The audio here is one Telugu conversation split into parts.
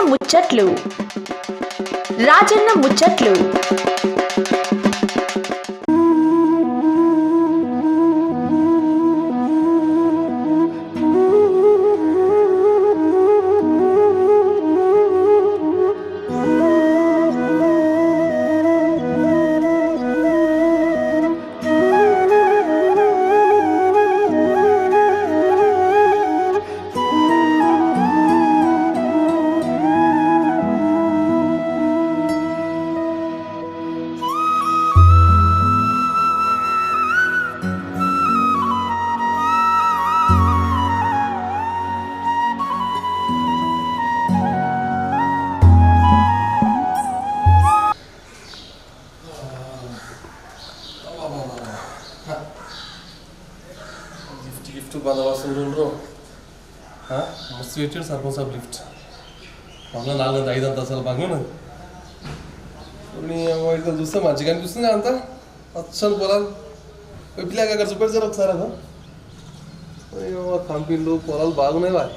ముచ్చట్లు రాజన్న ముచ్చట్లు. గిఫ్ట్ బందోబస్తు మస్తు పెట్టాడు సర్పంచ్ సాబ్ లిఫ్ట్ మళ్ళీ 4-5 అంతస్తుల బాగా ఉన్నది. ఇక్కడ చూస్తే మంచిగా అనిపిస్తుంది అంతా అచ్చని పొలాలు పిల్లగా అక్కడ చూపెడతారు ఒకసారి అదా కంపెనీలు పొలాలు బాగున్నాయి వారి.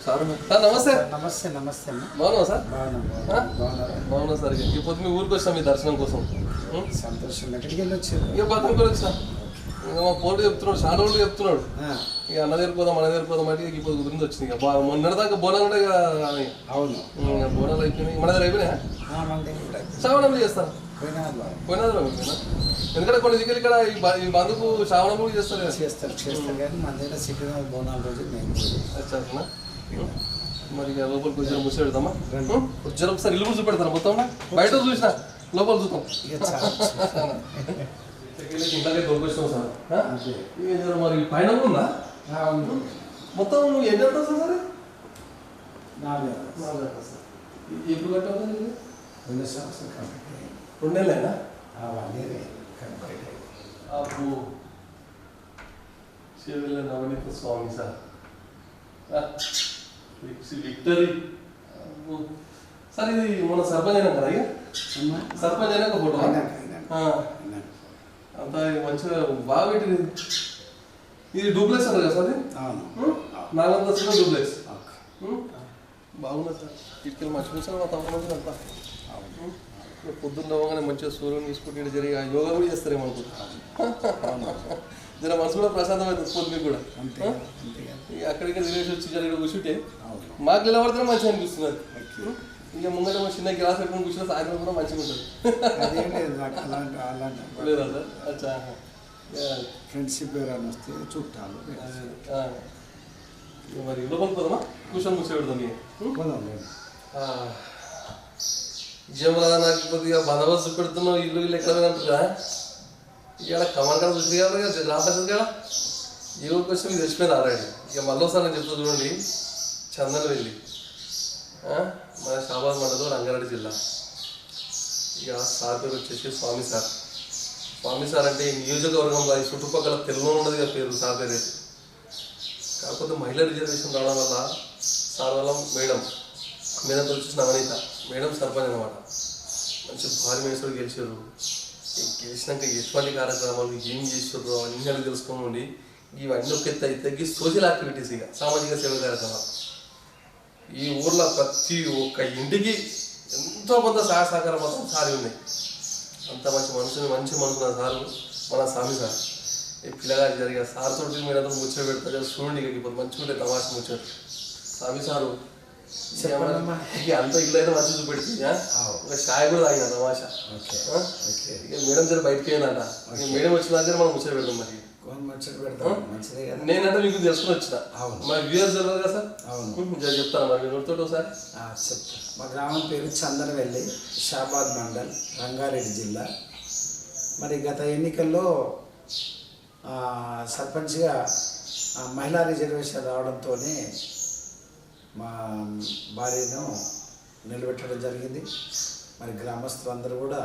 సార్ నమస్తే. నమస్తే నమస్తే బాగున్నావా సార్? బాగున్నా సార్. ఇప్పుడు మీ ఊరికి వచ్చినా మీ దర్శనం కోసం. సంతోషం. ఎక్కడికి వెళ్ళొచ్చారు? ఇక బతం కూడా వచ్చినా. ఇంకా మా పోటీ చెప్తున్నాడు, చాలా రోజులు చెప్తున్నాడు. ఇక అన్న దగ్గరిపోదాం అంటే ఇప్పుడు గురించి వచ్చింది. ఇక మొన్నటిదాకా బోనాలు ఉంటాయి కదా. అవును, బోనాలు అయిపోయినాయి. మన దగ్గర అయిపోయినాయా? శ్రావణంలో చేస్తాను. పోయినా ఎందుకంటే కొన్ని దిగులు ఇక్కడ ఈ బంధుకు శ్రావణం కూడా చేస్తారు. చేస్తారు కానీ మన దగ్గర సికింద్రాబాద్ బోనాల రోజు మేము మరి ఇక లోపలికి కొంచెం ముసి పెడతామా? కొంచెం ఒకసారి ఇల్లు కూడా చూపెడతాను మొత్తం. బయట చూసిన లోపల చూద్దాం. ఇంట్లోకే దొరికొచ్చాం సార్. మరి పైన ఉందా మొత్తం? నువ్వు ఎన్ని వెళ్తావు సార్? 4 ఎప్పుడు కట్టావు? 2 సంవత్సరాలు. 2 నెలలేనా? అప్పు శివల నవనీత స్వామి సార్. Victory sir. ఇది మన సర్పంచ్ అయినా కదా? ఇక సర్పంచ్ అయినా ఒక ఫోటో అంతా మంచిగా బాగా పెట్టింది. ఇది డూప్లెక్స్ అంటారు కదా సార్? 4 అంతస్తుల డూప్లెక్స్ బాగుంది సార్. ఇటుకెళ్ళి మంచి కూర్చొని మా తప్పకుండా అంతా పొద్దున్న పోగానే మంచిగా సూర్యుని తీసుకుంటే జరిగి యోగా కూడా చేస్తారేమో అనుకుంటున్నాను. జర మనసు కూడా ప్రశాంతమైన స్ఫూర్తి మీకు కూడా. అక్కడిక్కడ తినేసి వచ్చి జరిగిన కూర్చుంటే మాకు నిలబడితేనే మంచిగా అనిపిస్తున్నది. ఇక ముంగట చిన్న గ్లాస్ పెట్టుకుని కూర్చున్న సాయంత్రం కూడా మంచిగా ఉంటుంది. లేదా సార్? అచ్చా, ఫ్రెండ్షిప్ ఎవరైనా వస్తే చుట్టాలు. మరి లోపలికి పోదామా? కూర్చొని కూర్చోబెడదాం. నిజంగా నాకు కొద్దిగా బందోబస్తు పెడుతున్నావు. ఇల్లు ఎక్కడ అంటుగా ఇక్కడ కమాన్ కాడ చూసి కదా గ్రామ పంచాయతీ కదా. ఈ ఊరికి వచ్చి మీకు తెచ్చిపోయింది ఆల్రెడీ. ఇక మళ్ళీ ఒకసారి నేను చెప్తా చూడండి. చందనవెల్లి మన షాబాద్ మండలం, రంగారెడ్డి జిల్లా. ఇక సార్ పేరు వచ్చేసి స్వామి సార్. స్వామి సార్ అంటే ఈ నియోజకవర్గంలో ఈ చుట్టుపక్కల తెలుగులో ఉన్నది కదా పేరు సార్ పేరు. కాకపోతే మహిళా రిజర్వేషన్ రావడం వల్ల సార్ వల్ల మేడం వచ్చేసి నవనీత మేడం సర్పంచ్ అనమాట. మంచి భారీ మేసుడు గెలిచారు. గెలిచినాక ఎటువంటి కార్యక్రమాలు ఏం చేసారు అవన్నీ అడిగి తెలుసుకోండి. ఇవన్నీ ఒక ఎత్తు అయితే సోషల్ యాక్టివిటీస్, ఇక సామాజిక సేవ కార్యక్రమాలు. ఈ ఊర్లో ప్రతి ఒక్క ఇంటికి ఎంతో కొంత సహాయ సహకారం మాత్రం సారి ఉన్నాయి. అంత మంచి మనసున్న సారు మన స్వామి సార్. ఈ పిల్లగారు జరిగే సార్ తోటి మీరు అందరూ ముచ్చట పెడతారు చూడండి. ఇక ఇప్పుడు మంచిగా ఉంటే తమాష ముచ్చట. స్వామి సారు అంత ఇల్లు అయితే మంచిగా చూపెడుతుంది. ఒక షాయి కూడా తాగిన తమాష. ఇక మేడం జర బయటకి పోయిందంట. మేడం వచ్చిన దగ్గర మనం ముచ్చట పెడతాం. మరి నేనంటే మీకు తెలుసుకుని వచ్చిన మరి వ్యూయర్స్ తెలియదు కదా సార్? చెప్తాను మరి ఎవరితో ఒకసారి చెప్తాను. మా గ్రామం పేరు చందనవెల్లి, షాబాద్ మండల్, రంగారెడ్డి జిల్లా. మరి గత ఎన్నికల్లో సర్పంచ్గా మహిళా రిజర్వేషన్ రావడంతో మా భార్యను నిలబెట్టడం జరిగింది. మరి గ్రామస్తులందరూ కూడా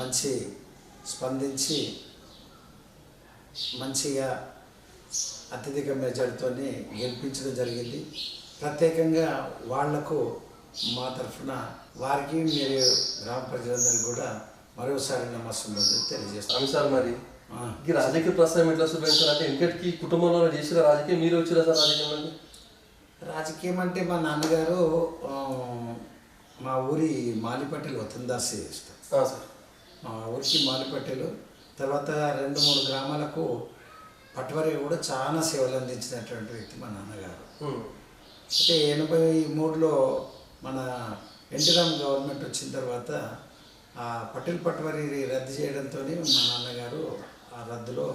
మంచి స్పందించి మంచిగా అత్యధిక మెజార్టీతో గెలిపించడం జరిగింది. ప్రత్యేకంగా వాళ్లకు మా తరఫున వారికి మీరు గ్రామ ప్రజలందరికీ కూడా మరోసారి నమస్కారం తెలియజేస్తాను. సార్ మరి ఈ రాజకీయ ప్రస్థానం ఎట్లా చూపించారు అంటే ఇంకటికి కుటుంబంలో చేసిన రాజకీయం మీరు వచ్చిరా సార్ రాజకీయం రాజకీయం అంటే మా నాన్నగారు మా ఊరి మాలిపట్టెలు వతందాసి చేస్తారు. సార్ మా ఊరికి మాలిపట్టెలు, తర్వాత 2-3 గ్రామాలకు పట్టువరి కూడా చాలా సేవలు అందించినటువంటి వ్యక్తి మా నాన్నగారు. అయితే 83లో మన ఎన్టీ రామ్ గవర్నమెంట్ వచ్చిన తర్వాత ఆ పట్టువరి రద్దు చేయడంతో మా నాన్నగారు ఆ రద్దులో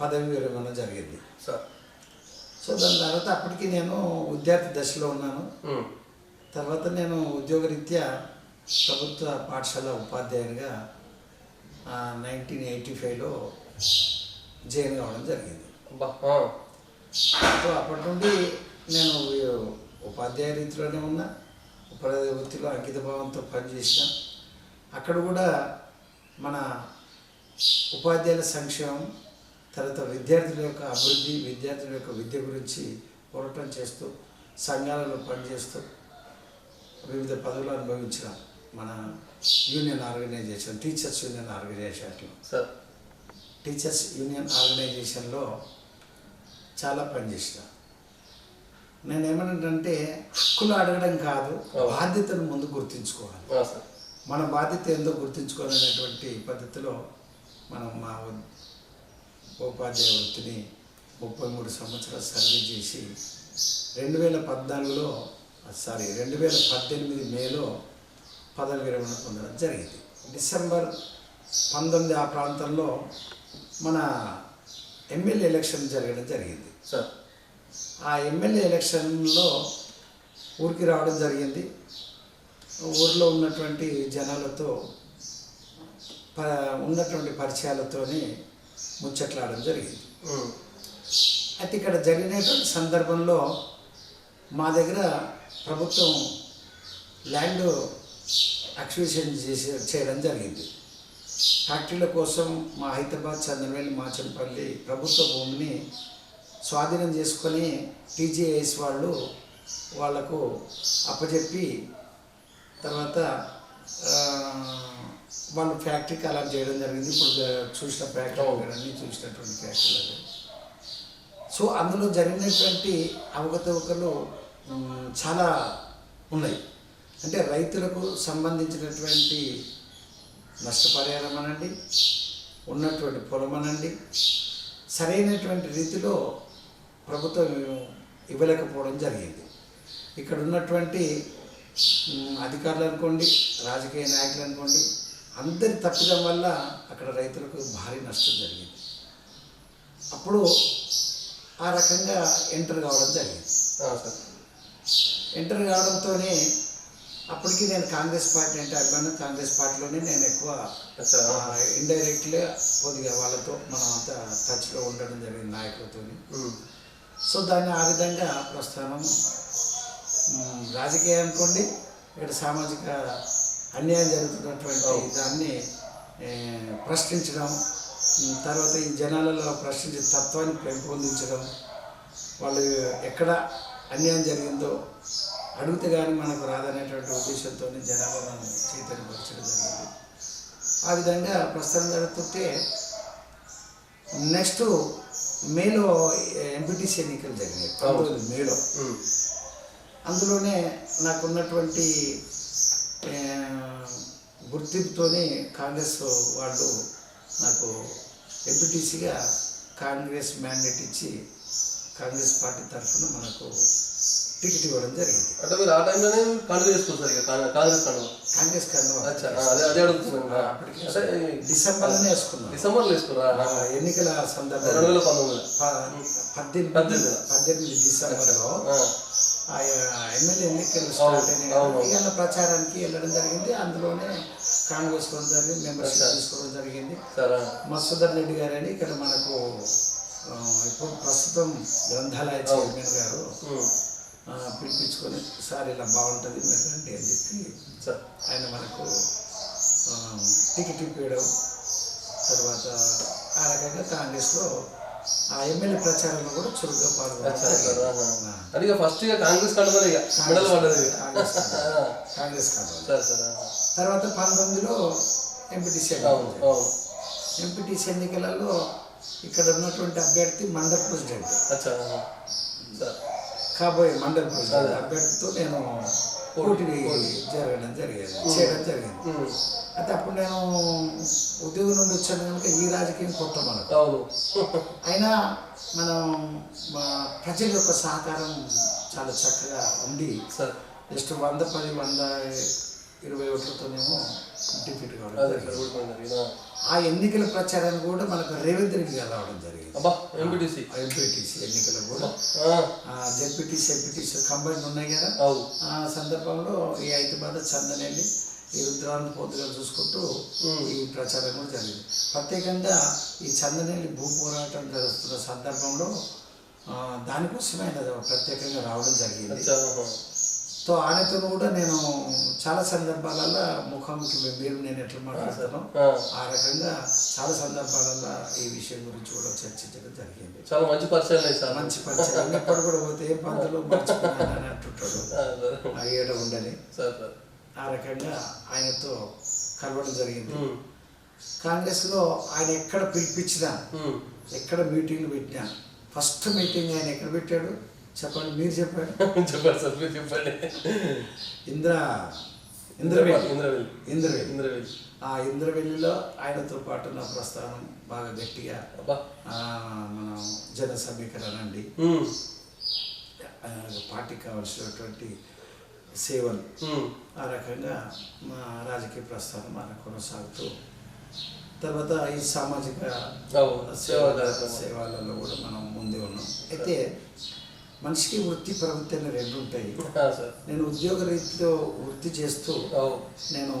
పదవి విరమణ జరిగింది సార్. సో దాని తర్వాత అప్పటికి నేను విద్యార్థి దశలో ఉన్నాను. తర్వాత నేను ఉద్యోగరీత్యా ప్రభుత్వ పాఠశాల ఉపాధ్యాయునిగా 1985లో జాయిన్ కావడం జరిగింది. సో అప్పటి నుండి నేను ఉపాధ్యాయ రీతిలోనే ఉన్నా, ఉపాధ్యాయ వృత్తిలో అంకితభావంతో పనిచేసిన. అక్కడ కూడా మన ఉపాధ్యాయుల సంక్షేమం, తర్వాత విద్యార్థుల యొక్క అభివృద్ధి, విద్యార్థుల యొక్క విద్య గురించి పోరాటం చేస్తూ, సంఘాలలో పనిచేస్తూ వివిధ పదవులు అనుభవించిన మన యూనియన్ ఆర్గనైజేషన్, టీచర్స్ యూనియన్ ఆర్గనైజేషన్లో సార్ టీచర్స్ యూనియన్ ఆర్గనైజేషన్లో చాలా పనిచేసిన. నేనేమనంటే హక్కులు అడగడం కాదు, బాధ్యతను ముందు గుర్తించుకోవాలి. మన బాధ్యత ఏందో గుర్తించుకోవాలనేటువంటి పద్ధతిలో మనం మా ఉపాధ్యాయ వృత్తిని 33 సంవత్సరాలు సర్వీస్ చేసి 2018 మేలో పదవి విరమణ పొందడం జరిగింది. డిసెంబర్ 19 ఆ ప్రాంతంలో మన ఎమ్మెల్యే ఎలక్షన్ జరగడం జరిగింది సార్. ఆ ఎమ్మెల్యే ఎలక్షన్లో ఊరికి రావడం జరిగింది. ఊరిలో ఉన్నటువంటి జనాలతో ఉన్నటువంటి పరిచయాలతోని ముచ్చట్లాడడం జరిగింది. అయితే ఇక్కడ జరిగినటువంటి సందర్భంలో మా దగ్గర ప్రభుత్వం ల్యాండ్ అక్విజిషన్ చేయడం జరిగింది. ఫ్యాక్టరీల కోసం మా హైదరాబాద్, చంద్రవేలి, మాచంపల్లి ప్రభుత్వ భూమిని స్వాధీనం చేసుకొని టీజీఐఎస్ వాళ్లకు అప్పచెప్పి తర్వాత వాళ్ళు ఫ్యాక్టరీకి అలా చేయడం జరిగింది. ఇప్పుడు చూసిన ఫ్యాక్టరీ అన్నీ చూసినటువంటి ఫ్యాక్టరీలు. సో అందులో జరిగినటువంటి అవకతవకలు చాలా ఉన్నాయి. అంటే రైతులకు సంబంధించినటువంటి నష్టపరిహారం అనండి, ఉన్నటువంటి పొలం అనండి, సరైనటువంటి రీతిలో ప్రభుత్వం ఇవ్వలేకపోవడం జరిగింది. ఇక్కడ ఉన్నటువంటి అధికారులు అనుకోండి, రాజకీయ నాయకులు అనుకోండి, అందరి తప్పిదం వల్ల అక్కడ రైతులకు భారీ నష్టం జరిగింది. అప్పుడు ఆ రకంగా ఎంటర్ కావడం జరిగింది. ఎంటర్ కావడంతోనే అప్పటికి నేను కాంగ్రెస్ పార్టీ అంటే అభిమానం, కాంగ్రెస్ పార్టీలోనే నేను ఎక్కువ ఇండైరెక్ట్గా కొద్దిగా వాళ్ళతో మనం అంతా టచ్లో ఉండడం జరిగింది నాయకులతో. సో దాన్ని ఆ విధంగా ప్రస్థానం రాజకీయం అనుకోండి, ఇక్కడ సామాజిక అన్యాయం జరుగుతున్నటువంటి దాన్ని ప్రశ్నించడం, తర్వాత ఈ జనాలలో ప్రశ్నించే తత్వాన్ని పెంపొందించడం, వాళ్ళు ఎక్కడ అన్యాయం జరిగిందో అడిగితే కానీ మనకు రాదనేటువంటి ఉద్దేశంతో జనాలను చైతన్యపరచడం జరిగింది. ఆ విధంగా ప్రస్థానం జరుగుతుంటే నెక్స్ట్ మేలో ఎంపీటీసీ ఎన్నికలు జరిగాయి 19 మేలో. అందులోనే నాకున్నటువంటి గుర్తింపుతోనే కాంగ్రెస్ వాళ్ళు నాకు ఎంపీటీసీగా కాంగ్రెస్ మ్యాండేట్ ఇచ్చి కాంగ్రెస్ పార్టీ తరఫున మనకు టికెట్ ఇవ్వడం జరిగింది. అంటే మీరు ఆ టైంలోనే కండువ చేసుకుంటారు కాంగ్రెస్ కండువ? కాంగ్రెస్ కండువ అదే అడుగుతున్నాను. అప్పటికి డిసెంబర్లోనే వేసుకున్నాం. డిసెంబర్లో వేసుకున్నారా? ఎన్నికల సందర్భంలో 2018 డిసెంబర్లో ఎమ్మెల్యే ఎన్నికలు స్టార్ట్ అయిన ప్రచారానికి వెళ్ళడం జరిగింది. అందులోనే కాంగ్రెస్ జరిగింది, మెంబర్షిప్ తీసుకోవడం జరిగింది. మధుసూదన్ రెడ్డి గారు అని ఇక్కడ మనకు ఇప్పుడు ప్రస్తుతం గ్రంథాలయ చైర్మన్ గారు పిలిపించుకొని సార్ ఇలా బాగుంటుంది మీరు రండి అని చెప్పి ఆయన మనకు టికెట్ ఇప్పించడం, తర్వాత ఆ రకంగా కాంగ్రెస్లో ఆ ఎమ్మెల్యే ప్రచారంలో కూడా చురుగ్గా పాల్గొన్నారు. ఫస్ట్ కాంగ్రెస్ కండువలే కాంగ్రెస్ కండువ. తర్వాత 19లో ఎంపీటీసీ అవును అవును. ఎంపీటీసీ ఎన్నికలలో ఇక్కడ ఉన్నటువంటి అభ్యర్థి మండల్ ప్రెసిడెంట్ అచ్చా సార్ కాబోయే మండల్ ప్రెసిడెంట్ అభ్యర్థితో నేను పోటీ చేయడం జరిగింది. అయితే అప్పుడు నేను ఉద్యోగం నుండి వచ్చాను కనుక ఈ రాజకీయం కొత్త మనకు. అవును. అయినా మనం ప్రజల యొక్క సహకారం చాలా చక్కగా ఉండి జస్ట్ 110, 120 ఓట్లతోనేమో డిఫీట్ కావడం జరిగింది. ఆ ఎన్నికల ప్రచారాన్ని కూడా మనకు రేవంత్ రెడ్డి గారు రావడం జరిగింది. ఎంపీటీసీ ఎన్నికలు కూడా జెడ్పీటీసీ ఎంపీటీసీ కంబైన్ ఉన్నాయి కదా. ఆ సందర్భంలో ఈ హైదరాబాద్ చందనెల్లి ఈ రుద్రాలను పోతుగా చూసుకుంటూ ఈ ప్రచారం కూడా జరిగింది. ప్రత్యేకంగా ఈ చందనెల్లి భూ పోరాటం జరుగుతున్న సందర్భంలో దానికోసమే ఆయన ప్రత్యేకంగా రావడం జరిగింది. సో ఆయనతో కూడా నేను చాలా సందర్భాలలో ముఖాముఖి మీరు నేను ఎట్లా మాట్లాడతానో ఆ రకంగా చాలా సందర్భాలలో ఈ విషయం గురించి కూడా చర్చించడం జరిగింది. చాలా మంచి పరిచయం. మంచి పరిచయం. ఎప్పుడు కూడా పోతే ఏ పంతులు మర్చిపోయానని అంటుంటాడు, ఆ ఏడ ఉండని. ఆ రకంగా ఆయనతో కలవడం జరిగింది. కాంగ్రెస్లో ఆయన ఎక్కడ పిలిపించినా, ఎక్కడ మీటింగ్లు పెట్టినా, ఫస్ట్ మీటింగ్ ఆయన ఎక్కడ పెట్టాడు చెప్పండి, మీరు చెప్పండి. చెప్పండి సార్, మీరు చెప్పండి. ఇంద్రవెల్లి. ఆ ఇంద్రవెల్లిలో ఆయనతో పాటు నా ప్రస్థానం బాగా గట్టిగా మనం జన సమీకరణ అండి, పార్టీకి కావాల్సినటువంటి సేవలు, ఆ రకంగా మా రాజకీయ ప్రస్థానం మన కొనసాగుతూ తర్వాత ఈ సామాజిక సేవలలో కూడా మనం ముందే ఉన్నాం. అయితే మనిషికి వృత్తి ప్రవృత్తి అని రెండు ఉంటాయి. నేను ఉద్యోగ రీతిలో వృత్తి చేస్తూ నేను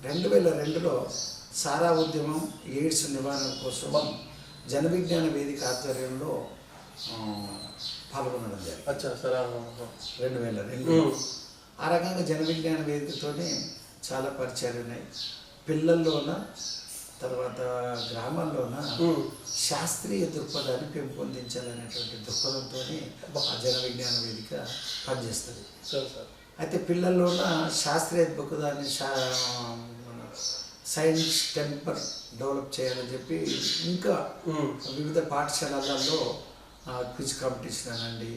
2002లో సారా ఉద్యమం, ఎయిడ్స్ నివారణ కోసం జన విజ్ఞాన వేదిక ఆధ్వర్యంలో పాల్గొనడం జరిగింది 2002. ఆ రకంగా జన విజ్ఞాన వేదికతోనే చాలా పరిచయాలు ఉన్నాయి. పిల్లల్లోన తర్వాత గ్రామాల్లోన శాస్త్రీయ దృక్పథాన్ని పెంపొందించాలనేటువంటి దృక్పథంతో ఆ జన విజ్ఞాన వేదిక పనిచేస్తుంది. అయితే పిల్లల్లోన శాస్త్రీయ దృక్పథాన్ని సైన్స్ టెంపర్ డెవలప్ చేయాలని చెప్పి ఇంకా వివిధ పాఠశాలలలో క్విజ్ కాంపిటీషన్ అనండి,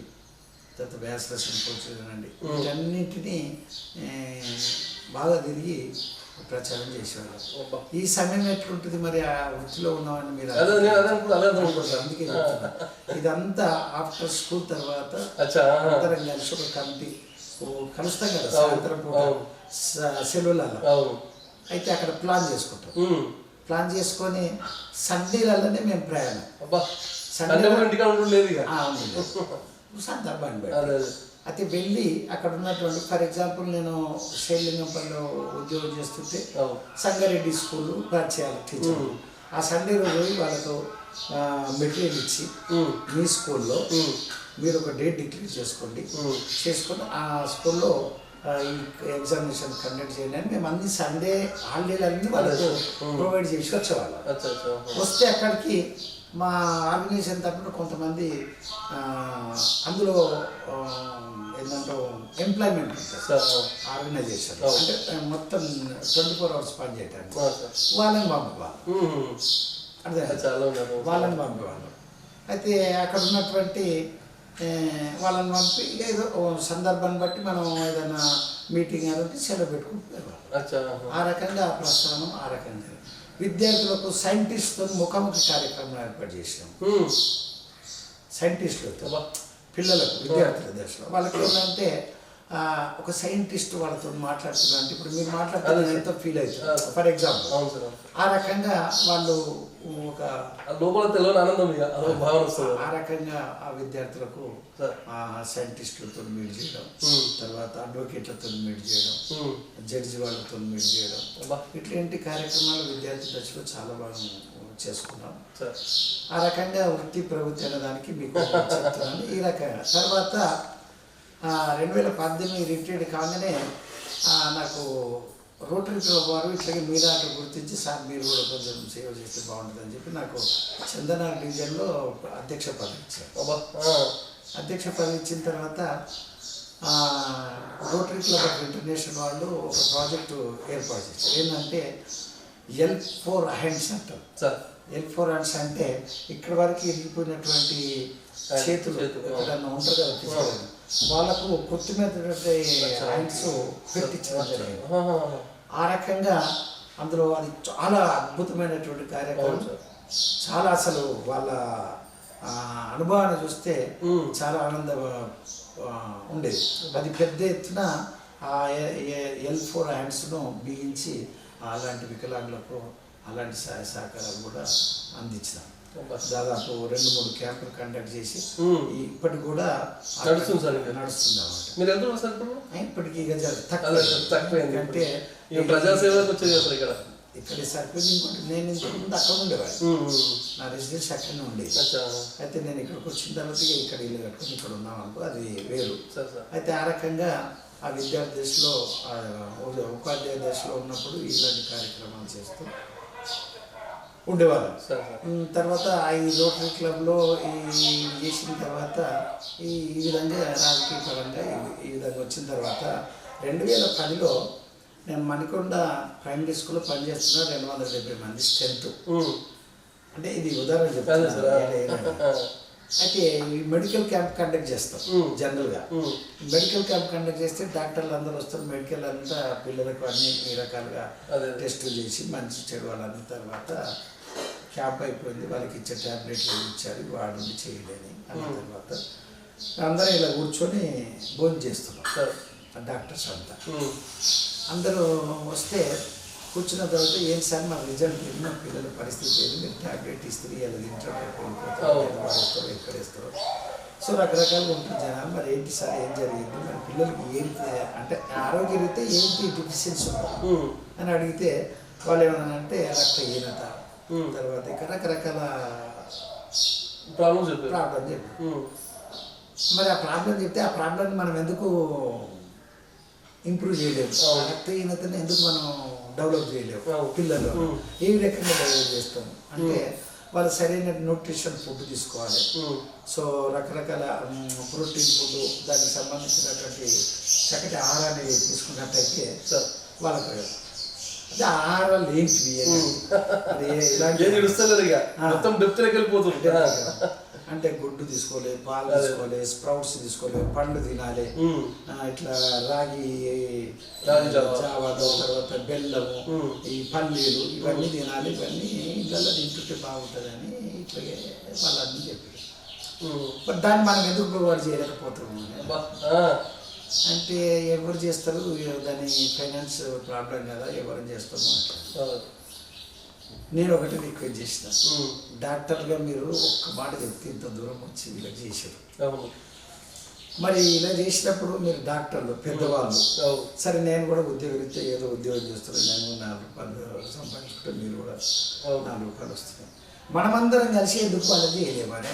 తర్వాత వ్యాస సింపోజియం అనండి, వీటన్నింటినీ బాగా తిరిగి ప్రచారం చేసేవాళ్ళు. ఈ సమయం ఎట్లుంటుంది మరి ఆ వృత్తిలో ఉన్నామని మీరు అందుకే చెప్తున్నా. ఇదంతా ఆఫ్టర్ స్కూల్ తర్వాత అందరం కలిసి ఒక కమిటీ కలుస్తాం కదా సాయంత్రం పూట సెలవులలో. అయితే అక్కడ ప్లాన్ చేసుకుంటాం. ప్లాన్ చేసుకొని సండేలలోనే మేము ప్రయాణం. సందర్భాన్ని బట్టి అయితే వెళ్ళి అక్కడ ఉన్నటువంటి, ఫర్ ఎగ్జాంపుల్ నేను శ్రీలింగంపల్లిలో ఉద్యోగం చేస్తుంటే సంగారెడ్డి స్కూలు పరిచయాలు టీచర్. ఆ సండే రోజు వాళ్ళతో మెటీరియల్ ఇచ్చి మీ స్కూల్లో మీరు ఒక డేట్ డిక్లేర్ చేసుకొని ఆ స్కూల్లో ఈ ఎగ్జామినేషన్ కండక్ట్ చేయండి అని మేము అన్ని సండే హాలిడేలన్నీ వాళ్ళతో ప్రొవైడ్ చేసి వచ్చేవాళ్ళం. వస్తే అక్కడికి మా ఆర్గనైజేషన్ తరఫున కొంతమంది అందులో ఏంటంటే ఎంప్లాయ్మెంట్ ఉంటుంది ఆర్గనైజేషన్, అంటే మొత్తం 24 hours పని చేయడానికి వాళ్ళని పంపేవాళ్ళు. అదే వాళ్ళని పంపేవాళ్ళు. అయితే అక్కడ ఉన్నటువంటి వాళ్ళని పంపి ఏదో సందర్భాన్ని బట్టి మనం ఏదైనా మీటింగ్ అనేది సెలవు పెట్టుకుంటున్నాం. ఆ రకంగా ప్రస్థానం ఆ రకంగా విద్యార్థులకు సైంటిస్ట్తో ముఖాముఖి కార్యక్రమం ఏర్పాటు చేసినాం. సైంటిస్టులతో పిల్లలకు విద్యార్థుల దశలో వాళ్ళకి ఏంటంటే ఒక సైంటిస్ట్ వాళ్ళతో మాట్లాడుతున్నారు అంటే ఇప్పుడు మీరు మాట్లాడుతున్నారు ఎంతో ఫీల్ అవుతుంది. ఫర్ ఎగ్జాంపుల్ ఆ రకంగా వాళ్ళు ఒక లోపల తెలియని ఆనందం ఆ రకంగా ఆ విద్యార్థులకు సైంటిస్టులతో మీట్ చేయడం, తర్వాత అడ్వకేట్లతో మీట్ చేయడం, జడ్జి వాళ్ళతో మీట్ చేయడం, ఇట్లాంటి కార్యక్రమాలు విద్యార్థి దశలో చాలా బాగా చేసుకున్నాం. ఆ రకంగా వృత్తి ప్రవృత్తి అనేదానికి మీకు చెప్తున్నాను. ఈ రకంగా తర్వాత 2018 రిటైర్డ్ కాగానే నాకు రోటరీ క్లబ్ వారు ఇట్లాగే మీరు అక్కడ గుర్తించి సార్ మీరు కూడా కొంచెం సేవ చేస్తే బాగుంటుందని చెప్పి నాకు చందనగర్ డివిజన్లో అధ్యక్ష పదవి ఇచ్చారు. అధ్యక్ష పదవి ఇచ్చిన తర్వాత రోటరీ క్లబ్ ఆఫ్ ఇంటర్నేషనల్ వాళ్ళు ఒక ప్రాజెక్టు ఏర్పాటు చేశారు. ఏంటంటే L4 హ్యాండ్స్ అంటారు. సార్ L4 హ్యాండ్స్ అంటే ఇక్కడ వరకు ఇరిగిపోయినటువంటి చేతులు ఎక్కడన్నా ఉంటారు కదా తీసుకెళ్ళి వాళ్ళకు కొత్తిమీద హ్యాండ్స్ పెట్టించడం జరిగింది. ఆ రకంగా అందులో అది చాలా అద్భుతమైనటువంటి కార్యక్రమం. చాలా అసలు వాళ్ళ అనుభవాన్ని చూస్తే చాలా ఆనందం ఉండేది. అది పెద్ద ఎత్తున ఆ L4 హ్యాండ్స్ను బిగించి అలాంటి వికలాంగులకు అలాంటి సహాయ సహకారాలు కూడా అందించినాం. దాదాపు 2-3 క్యాంపులు కండక్ట్ చేసి ఇప్పటికి కూడా నడుస్తుంది అన్నమాట. ఇప్పటికీ తక్కువ ఎందుకంటే ప్రజాసేవకు వచ్చేది అసలు ఇక్కడ సరిపోయింది. ఇంకోటి నేను ఇంతకుముందు అక్కడ ఉండేవాడు, నా రెసిడెన్స్ అక్కడనే ఉండేది. అయితే నేను ఇక్కడికి వచ్చిన తర్వాత ఇక్కడ ఇల్లు కట్టుకుని ఇక్కడ ఉన్నాం అనుకో, అది వేరు. అయితే ఆ రకంగా ఆ విద్యార్థి దశలో ఉపాధ్యాయ దశలో ఉన్నప్పుడు ఇలాంటి కార్యక్రమాలు చేస్తూ ఉండేవారు. తర్వాత ఈ రోటరీ క్లబ్లో ఈ చేసిన తర్వాత ఈ విధంగా రాజకీయ పరంగా ఈ విధంగా వచ్చిన తర్వాత 2010లో నేను మణికొండ ప్రైమరీ స్కూల్లో పనిచేస్తున్నా. 270 మంది స్ట్రెంత్. అంటే ఇది ఉదాహరణ చెప్తాను. అయితే ఈ మెడికల్ క్యాంప్ కండక్ట్ చేస్తాం జనరల్గా. మెడికల్ క్యాంప్ కండక్ట్ చేస్తే డాక్టర్లు అందరూ వస్తారు. మెడికల్ అంతా పిల్లలకు అన్ని రకాలుగా టెస్టులు చేసి మంచి చెడు వాళ్ళన్న తర్వాత క్యాంప్ అయిపోయింది. వాళ్ళకి ఇచ్చే ట్యాబ్లెట్లు ఇచ్చారు, వాడి చేయలేని అన్న తర్వాత అందరూ ఇలా కూర్చొని భోజనం చేస్తున్నాం. డాక్టర్స్ అంతా అందరూ వస్తే కూర్చున్న తర్వాత ఏంటి సార్ మా రిజల్ట్ ఏమి, మా పిల్లల పరిస్థితి ఏమి, మీరు ట్యాబ్లెట్ ఇస్తారు ఇలా తింటారు ఎక్కడ వేస్తారో. సో రకరకాలుగా ఉంటుంది జనాలు. మరి ఏంటి సార్ ఏం జరిగింది, మరి పిల్లలకి ఏంటి అంటే ఆరోగ్యరీతే ఏంటి డెఫిషియన్సీ ఉంటుంది అని అడిగితే వాళ్ళు ఏమన్నారంటే రక్తహీనత, తర్వాత ఇక రకరకాల ప్రాబ్లం చెప్పారు. మరి ఆ ప్రాబ్లం చెప్తే ఆ ప్రాబ్లమ్ని మనం ఎందుకు ఇంప్రూవ్ చేయలేము, రక్తహీనతను ఎందుకు మనం డెవలప్ చేయలేము పిల్లల్లో, ఏ రకంగా డెవలప్ చేస్తాం అంటే వాళ్ళు సరైన న్యూట్రిషన్ ఫుడ్ తీసుకోవాలి. సో రకరకాల ప్రోటీన్ ఫుడ్, దానికి సంబంధించినటువంటి చక్కటి ఆహారాన్ని తీసుకున్నట్టయితే వాళ్ళకి అంటే ఆహారాలు ఏంటివి అంటే గుడ్డు తీసుకోవాలి, పాలు తీసుకోవాలి, స్ప్రౌట్స్ తీసుకోవాలి, పండ్లు తినాలి, ఇట్లా రాగి జావాలు, తర్వాత బెల్లము, ఈ పల్లీలు ఇవన్నీ తినాలి. ఇవన్నీ ఇళ్ళల్లో తింటుంటే బాగుంటుందని ఇట్లాగే వాళ్ళని చెప్పారు. బట్ దాన్ని మనం ఎందుకు ప్రొవైడ్ చేయలేకపోతున్నాము అంటే ఎవరు చేస్తారు, దాని ఫైనాన్స్ ప్రాబ్లం కదా, ఎవరు చేస్తాము. నేను ఒకటి రిక్వెస్ట్ చేసిన, డాక్టర్గా మీరు ఒక్క మాట చెప్తే ఇంత దూరం వచ్చి ఇలా చేశారు. మరి ఇలా చేసినప్పుడు మీరు డాక్టర్లు పెద్దవాళ్ళు, సరే నేను కూడా ఉద్యోగరీత్యా ఏదో ఉద్యోగం చేస్తున్నాను, నేను 4 రూపాయలు సంపాదించుకుంటే మీరు కూడా 4 రూపాయలు వస్తున్నాయి, మనమందరం కలిసి ఎందుకు వాళ్ళ చేయలేమని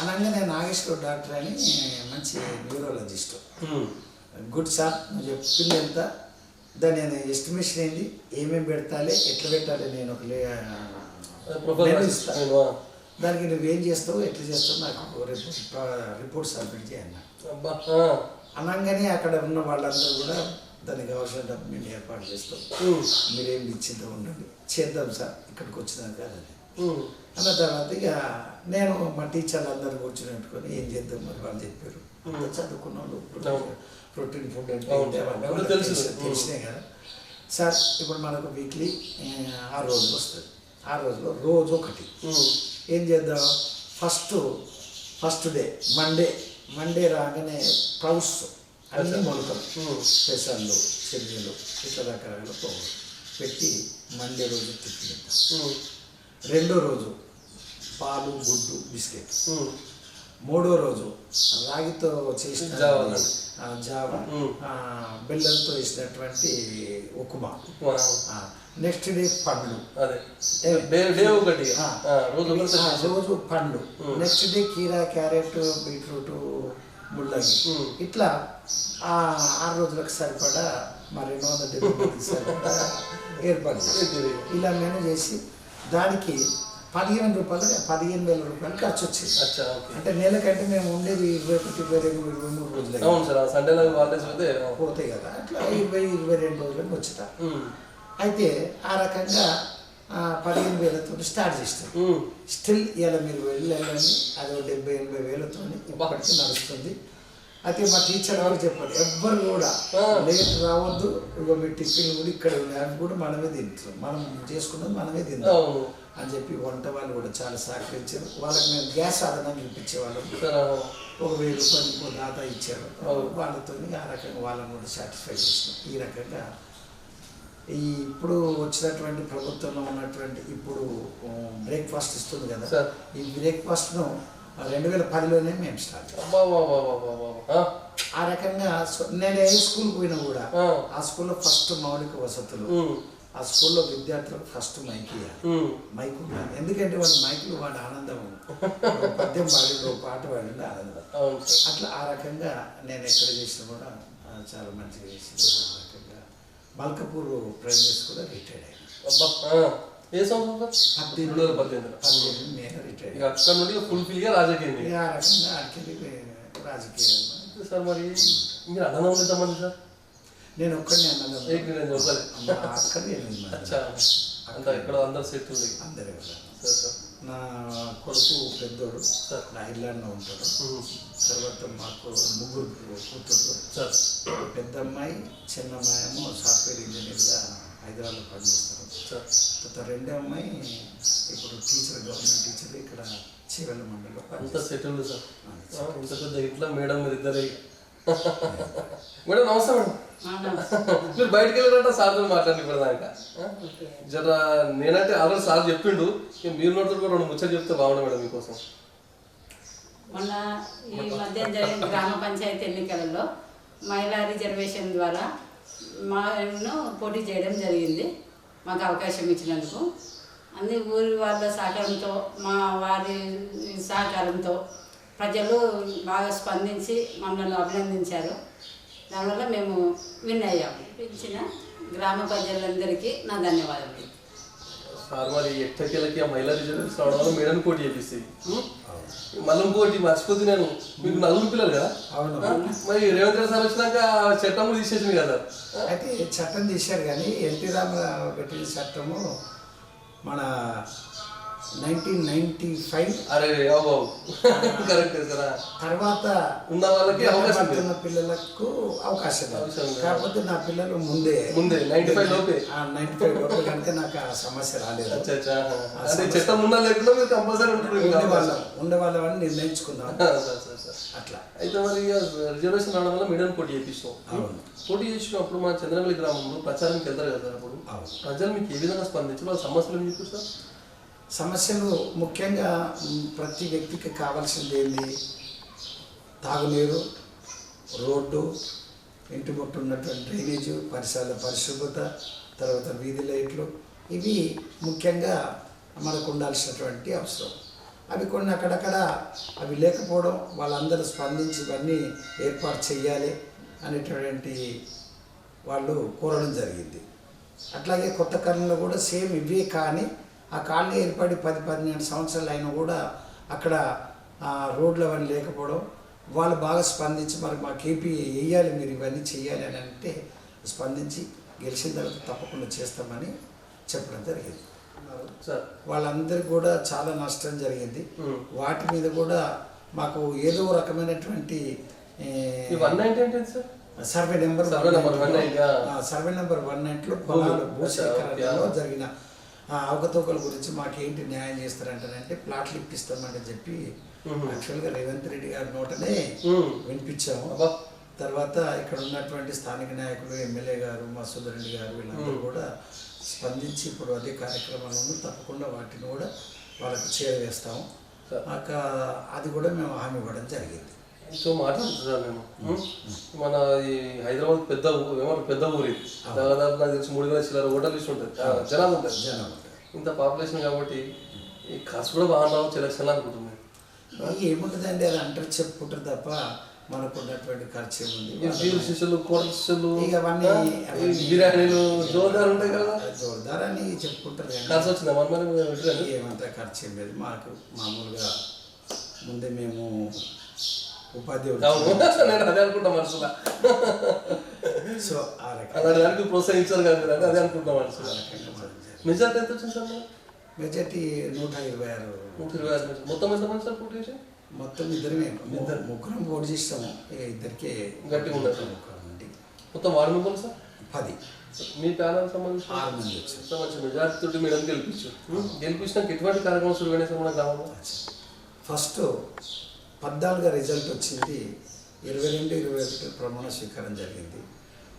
అనగా నేను నాగేశ్వర డాక్టర్ అని మంచి న్యూరాలజిస్ట్. గుడ్ సార్, నువ్వు చెప్పింది ఎంత, దాని నేను ఎస్టిమేషన్ ఏంటి, ఏమేమి పెడతాలి, ఎట్లా పెట్టాలి, నేను ఒక ఇస్తాను, దానికి నువ్వేం చేస్తావు, ఎట్లా చేస్తావు, నాకు రిపోర్ట్ సబ్మిట్ చేయన్నా అనగానే అక్కడ ఉన్న వాళ్ళందరూ కూడా దానికి కావాల్సిన డబ్బు మేము ఏర్పాటు చేస్తాం, మీరేం ఇచ్చిందో ఉండండి, చేద్దాం సార్ ఇక్కడికి వచ్చినాక అది అన్న తర్వాత ఇక నేను మా టీచర్లు అందరూ కూర్చొని పెట్టుకొని ఏం చేద్దాం మరి వాళ్ళు చెప్పారు. అంత చదువుకున్న వాళ్ళు ప్రోటీన్ ఫుడ్ అంటే తెలిసినాయి కదా సార్. ఇప్పుడు మనకు వీక్లీ 6 రోజులు వస్తుంది, 6 రోజుల్లో రోజు ఒకటి ఏం చేద్దాం. ఫస్ట్ డే మండే రాగానే స్ప్రౌట్స్ అన్నీ మొలకలు, పెసర్లు, చెర్రీలు ఇట్లా రకరకాల పౌడర్ పెట్టి మండే రోజు తిప్పిద్దాం. రెండో రోజు పాలు, గుడ్డు, బిస్కెట్. మూడో రోజు రాగితో చేసిన జావ, బెల్లంతో వేసినటువంటి ఉప్మా. నెక్స్ట్ డే పండ్లు, రోజు పండ్లు. నెక్స్ట్ డే కీరా, క్యారెట్, బీట్రూట్, ముల్లంగి. ఇట్లా 6 రోజులకు సరిపడా మరి 270 సరిపడా ఏర్పాటు చేసి ఇలా మెనూ చేసి దానికి 15,000 రూపాయలు ఖర్చు వచ్చింది. అంటే నెలకంటే మేము ఉండేది 21, 22, 23 రోజులు పోతాయి కదా, అట్లా 20, 22 రోజులకు వచ్చుతా. అయితే ఆ రకంగా 15,000 స్టార్ట్ చేస్తాం. స్టిల్ ఇలా మీరు వెళ్ళండి, అది 70,000-80,000 ఇప్పటికీ నడుస్తుంది. అయితే మా టీచర్ వాళ్ళు చెప్పారు, ఎవ్వరు కూడా లేట్ రావద్దు, ఇక మీ టిఫిన్ కూడా ఇక్కడ ఉన్నాయి, అవి కూడా మనమే తింటాం, మనం చేసుకున్నది మనమే తింటాం అని చెప్పి వంట వాళ్ళు కూడా చాలా సహకరించారు. వాళ్ళకి మేము గ్యాస్ అదనంగా ఇప్పించేవాళ్ళం, 1,000 రూపాయలు దాత ఇచ్చారు. వాళ్ళతో ఆ రకంగా వాళ్ళని కూడా సాటిస్ఫై చేసినాం. ఈ రకంగా ఈ ఇప్పుడు వచ్చినటువంటి ప్రభుత్వంలో ఉన్నటువంటి ఇప్పుడు బ్రేక్ఫాస్ట్ ఇస్తుంది కదా, ఈ బ్రేక్ఫాస్ట్ను 2010లోనే మేము స్టార్ట్ చేస్తాం. ఆ రకంగా నేను ఏ స్కూల్కి పోయినా కూడా ఆ స్కూల్లో ఫస్ట్ మౌలిక వసతులు, ఆ స్కూల్లో విద్యార్థులకు ఫస్ట్ మైక్ మైక్ ఉండాలి. ఎందుకంటే వాళ్ళ మైకులు వాడి ఆనందం, పద్యం పాడిండు, పాట పాడిండు ఆనందం. అట్లా ఆ రకంగా నేను ఎక్కడ చేసినా కూడా చాలా మంచిగా చేసింది. ఆ రకంగా మల్కపూర్ ప్రైమరీ స్కూల్లో రిటైర్డ్ అయ్యాను. ఏ సంవత్సరం? 18 నేను రిటైర్డ్. అక్కడ నుండి ఫుల్ఫిల్గా రాజకీయం. ఆ రకంగా అక్కడికి రాజకీయం. సార్ మరి మీరు అన్నదమ్ములు ఎంతమంది సార్? నేను ఒక్కడిని అన్నదమ్ములు, అక్కడే అంతా ఇక్కడ అందరు సెట్ ఉంది. అందరే నా కొడుకు పెద్దోడు నా ఇల్లాడిలో ఉంటాడు. తర్వాత మాకు 3 కూతురు. పెద్ద అమ్మాయి చిన్న అమ్మాయి ఏమో సాఫ్ట్వేర్ ఇంజనీర్గా హైదరాబాద్లో పనిచేస్తారు. తర్వాత 2వ అమ్మాయి ఇప్పుడు టీచర్, గవర్నమెంట్ టీచర్ ఇక్కడ చీరల మండలిలో. అంతా సెటిల్ సార్. ఇంత పెద్ద ఇట్లా మేడం మీరు ఇద్దరు. మేడం నమస్తే మేడం. మీరు బయటకు వెళ్ళారంట సార్తో మాట్లాడి ఇప్పుడు దాకా జర నేనంటే ఆల్రెడీ సార్ చెప్పిండు, మీరు నోటితో కూడా 2 ముచ్చట్లు చెప్తే బాగుండే మేడం మీకోసం. మొన్న ఈ మధ్య జరిగిన గ్రామ పంచాయతీ ఎన్నికలలో మహిళా రిజర్వేషన్ ద్వారా మాను పోటీ చేయడం జరిగింది. మాకు అవకాశం ఇచ్చినందుకు అన్ని ఊరి వాళ్ళ సహకారంతో, మా వారి సహకారంతో ప్రజలు బాగా స్పందించి మమ్మల్ని అభినందించారు. దానివల్ల మేము విన్ అయ్యాము. ఇచ్చిన గ్రామ ప్రజలందరికీ నా ధన్యవాదాలు. సార్ మరి ఎట్టకేళ్ళకి ఆ మహిళా రిజర్వేషన్ రావడం వల్ల మేడం పోటీ చేపిస్తాయి. మళ్ళీ పోటీ మర్చిపోతే నేను, మీకు 4 పిల్లలు కదా, మరి రేవంత్ రెడ్డి సార్ వచ్చినాక చట్టం కూడా తీసేసింది కదా. అయితే చట్టం తీశారు కానీ ఎన్టీ రామారావు పెట్టిన చట్టము మన 1995 కరెక్ట్ సార్. తర్వాత ఉన్న వాళ్ళకి అవకాశం, పిల్లలకు అవకాశం. కాకపోతే నా పిల్లలు ముందే 95 లోపే కనుక నాకు ఆ సమస్య రాలేదు. చట్టం ఉన్నా లేకుండా మీరు కంపల్సరీ ఉండేవాళ్ళం అని నిర్ణయించుకున్నాం. అట్లా అయితే మరి రిజర్వేషన్ రావడం వల్ల మీడియం పోటీ చేపిస్తాం. పోటీ చేసినప్పుడు మా చంద్రవల్లి గ్రామంలో ప్రచారానికి వెళ్తారు కదా, అప్పుడు ప్రజలు మీకు ఏ విధంగా స్పందించి వాళ్ళ సమస్యలు ఏం చూపిస్తారు? సమస్యలు ముఖ్యంగా ప్రతి వ్యక్తికి కావాల్సింది ఏంటి? తాగునీరు, రోడ్డు, ఇంటి ముట్టు ఉన్నటువంటి డ్రైనేజు, పరిసరాల పరిశుభ్రత, తర్వాత వీధి లైట్లు, ఇవి ముఖ్యంగా మనకు ఉండాల్సినటువంటి అవసరం. అవి కొన్ని అక్కడక్కడ అవి లేకపోవడం, వాళ్ళందరూ స్పందించి ఇవన్నీ ఏర్పాటు చేయాలి అనేటువంటి వాళ్ళు కోరడం జరిగింది. అట్లాగే కొత్త కాలంలో కూడా సేమ్ ఇవే, కానీ ఆ కాలనీ ఏర్పడి 10-12 సంవత్సరాలు అయినా కూడా అక్కడ రోడ్లు అవన్నీ లేకపోవడం, వాళ్ళు బాగా స్పందించి మరి మా కేపీ వేయాలి, మీరు ఇవన్నీ చేయాలి అని అంటే స్పందించి గెలిచిన తర్వాత తప్పకుండా చేస్తామని చెప్పడం జరిగింది. వాళ్ళందరికీ కూడా చాలా నష్టం జరిగింది. వాటి మీద కూడా మాకు ఏదో రకమైనటువంటి సర్వే నెంబర్ 190లో పొలాలు భూసేకరణలో జరిగిన అవకతవకల గురించి మాకేంటి న్యాయం చేస్తారంటే ప్లాట్లు ఇప్పిస్తామని చెప్పి యాక్చువల్గా రేవంత్ రెడ్డి గారి నోటనే వినిపించాము. తర్వాత ఇక్కడ ఉన్నటువంటి స్థానిక నాయకులు, ఎమ్మెల్యే గారు, మసూద్ రెడ్డి గారు, వీళ్ళందరూ కూడా స్పందించి ఇప్పుడు అదే కార్యక్రమాలను తప్పకుండా వాటిని కూడా వాళ్ళకు చేరవేస్తాము. అది కూడా మేము హామీ ఇవ్వడం జరిగింది. సో మాట్లాడుతున్నాను నేను, మన ఈ హైదరాబాద్ పెద్ద ఊరి దాదాపు నాకు తెలిసి 3,000 చిల్లర ఓటర్ లిస్ట్ ఉంటుంది, జనాలు ఉంటుంది. ఇంత పాపులేషన్ కాబట్టి ఈ ఖర్చు కూడా బాగుంటాము సెలక్షన్ అనుకుంటుంది. ఏముంటుందండి, అది అంటారు చెప్పుకుంటారు తప్ప మనకు ఉన్నటువంటి ఖర్చు ఏముంది. శిష్యులు, కోట శిష్యులు, ఇక అవన్నీ బిర్యానీలు జోరుదారు ఉంటాయి కదా, జోరుదారు అని చెప్పుకుంటారు. ఖర్చు వచ్చిందా? ఏమంతా ఖర్చు ఏం లేదు. మాకు మామూలుగా ముందే మేము ఉపాధ్యాయుడు. అవును నేను అదే అనుకుంటా మనసులో. సో ఆ అలాంటి దానికి ప్రోత్సహించారు కదా మీరు, అదే అనుకుంటా మనసులో. రకంగా మనం చేయాలి. మెజార్టీ ఎంత వచ్చింది సార్? మెజార్టీ 126. 126. మొత్తం ఎంతమంది సార్ పోటీ చేసి? మొత్తం ముగ్గురం పోటీ చేస్తాము. ఇద్దరికే గట్టిగా ఉండదు. ఉండి మొత్తం వార్డు మెంబర్లు సార్ 10. మీ ప్యానల్ సంబంధించి 6 మంది వచ్చారు. మంచి మెజార్టీ తోటి మేడం గెలిపించినాక ఎటువంటి కార్యక్రమం సులువు అయినా సార్ మన గ్రామంలో? ఫస్ట్ 14 రిజల్ట్ వచ్చింది. 22-21 ప్రమాణ స్వీకారం జరిగింది.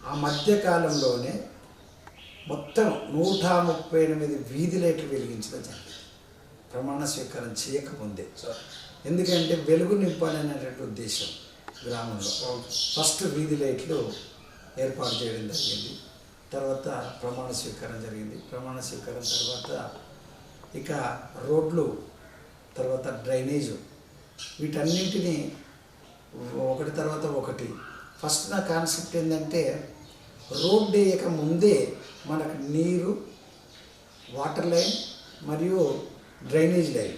ఆ మధ్యకాలంలోనే మొత్తం 138 వీధి లైట్లు వెలిగించడం జరిగింది ప్రమాణ స్వీకారం చేయకముందే. ఎందుకంటే వెలుగు నింపాలనేటువంటి ఉద్దేశం గ్రామంలో ఫస్ట్ వీధి లైట్లు ఏర్పాటు చేయడం జరిగింది. తర్వాత ప్రమాణ స్వీకారం జరిగింది. ప్రమాణ స్వీకారం తర్వాత ఇక రోడ్లు, తర్వాత డ్రైనేజు, వీటన్నింటినీ ఒకటి తర్వాత ఒకటి. ఫస్ట్ నా కాన్సెప్ట్ ఏంటంటే రోడ్ వేయక ముందే మనకు నీరు, వాటర్ లైన్ మరియు డ్రైనేజ్ లైన్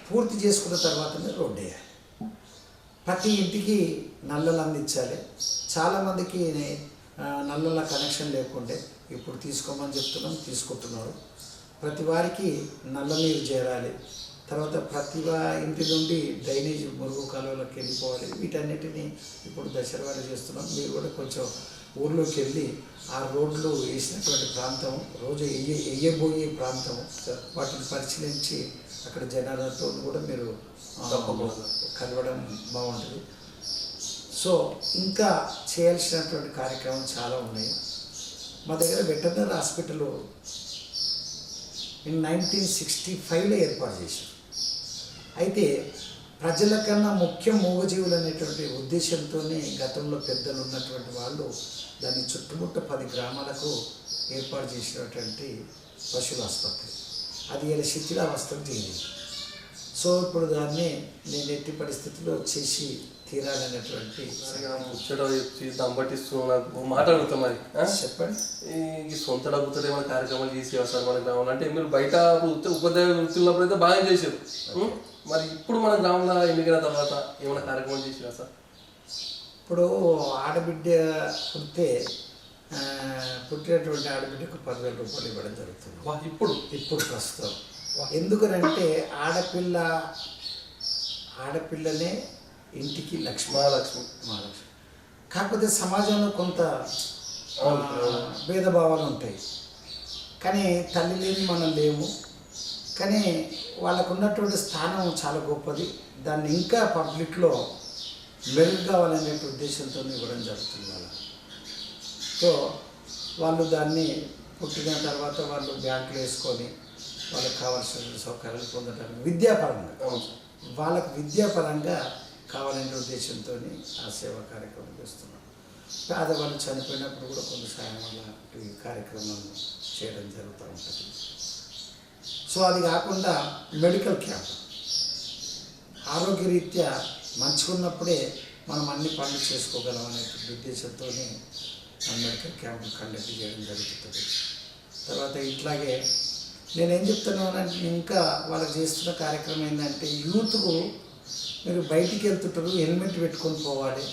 పూర్తి చేసుకున్న తర్వాతనే రోడ్ వేయాలి. ప్రతి ఇంటికి నల్లలు అందించాలి. చాలామందికి నల్లల కనెక్షన్ లేకుండే, ఇప్పుడు తీసుకోమని చెప్తున్నాం, తీసుకుంటున్నారు. ప్రతి వారికి నల్ల నీరు చేరాలి. తర్వాత ప్రతి ఇంటి నుండి డ్రైనేజ్ మురుగు కాలువలకు వెళ్ళిపోవాలి. వీటన్నిటిని ఇప్పుడు దశలవారీ చేస్తున్నాం. మీరు కూడా కొంచెం ఊర్లోకి వెళ్ళి ఆ రోడ్లు వేసినటువంటి ప్రాంతం, రోజు వేయబోయే ప్రాంతం, వాటిని పరిశీలించి అక్కడ జనాలతో కూడా మీరు కలవడం బాగుంటుంది. సో ఇంకా చేయాల్సినటువంటి కార్యక్రమం చాలా ఉన్నాయి. మా దగ్గర వెటర్నరీ హాస్పిటల్ 1965లో ఏర్పాటు చేశారు. అయితే ప్రజల కన్నా ముఖ్యం మూగజీవులు అనేటువంటి ఉద్దేశంతోనే గతంలో పెద్దలు ఉన్నటువంటి వాళ్ళు దాన్ని చుట్టుముట్ట 10 గ్రామాలకు ఏర్పాటు చేసినటువంటి పశువుల ఆసుపత్రి. అది ఇలా శిథిలావస్థకు చేరింది. సో ఇప్పుడు దాన్ని నేను ఎట్టి పరిస్థితుల్లో చేసి తీరాలనేటువంటి మాట్లాడుతాం. మరి చెప్పండి. ఈ సొంత డబ్బుతో ఏమైనా కార్యక్రమాలు చేసేవారు సార్ మన గ్రామంలో? అంటే మీరు బయట ఉపాధ్యాయ వృత్తున్నప్పుడు అయితే బాగా చేశారు. మరి ఇప్పుడు మన గ్రామంలో ఎన్నికల తర్వాత ఏమైనా కార్యక్రమం చేసినా సార్? ఇప్పుడు ఆడబిడ్డ పుట్టినటువంటి ఆడబిడ్డకు 10,000 రూపాయలు ఇవ్వడం జరుగుతుంది ఇప్పుడు ప్రస్తుతం. ఎందుకనంటే ఆడపిల్లనే ఇంటికి మహాలక్ష్మి. కాకపోతే సమాజంలో కొంత భేదభావాలు ఉంటాయి. కానీ తల్లి లేని మనం లేము. కానీ వాళ్ళకు ఉన్నటువంటి స్థానం చాలా గొప్పది. దాన్ని ఇంకా పబ్లిక్లో మెరుగు కావాలనే ఉద్దేశంతో ఇవ్వడం జరుగుతుంది వాళ్ళకి. సో వాళ్ళు దాన్ని పుట్టిన తర్వాత వాళ్ళు బ్యాంకులు వేసుకొని వాళ్ళకి కావాల్సిన సౌకర్యాలు పొందడానికి విద్యాపరంగా కావాలనే ఉద్దేశంతో ఆ సేవా కార్యక్రమం చేస్తున్నాం. పేదవాళ్ళు చనిపోయినప్పుడు కూడా కొంత సాయం అలాంటి కార్యక్రమాలు చేయడం జరుగుతూ ఉంటుంది. సో అది కాకుండా మెడికల్ క్యాంప్, ఆరోగ్యరీత్యా మంచుకున్నప్పుడే మనం అన్ని పనులు చేసుకోగలం అనే ఉద్దేశంతో మెడికల్ క్యాంప్ కండక్ట్ చేయడం జరుగుతుంది. తర్వాత ఇట్లాగే నేనేం చెప్తున్నానంటే ఇంకా వాళ్ళకి చేస్తున్న కార్యక్రమం ఏంటంటే యూత్కు మీరు బయటికి వెళ్తుంటారు, హెల్మెట్ పెట్టుకొని పోవాలి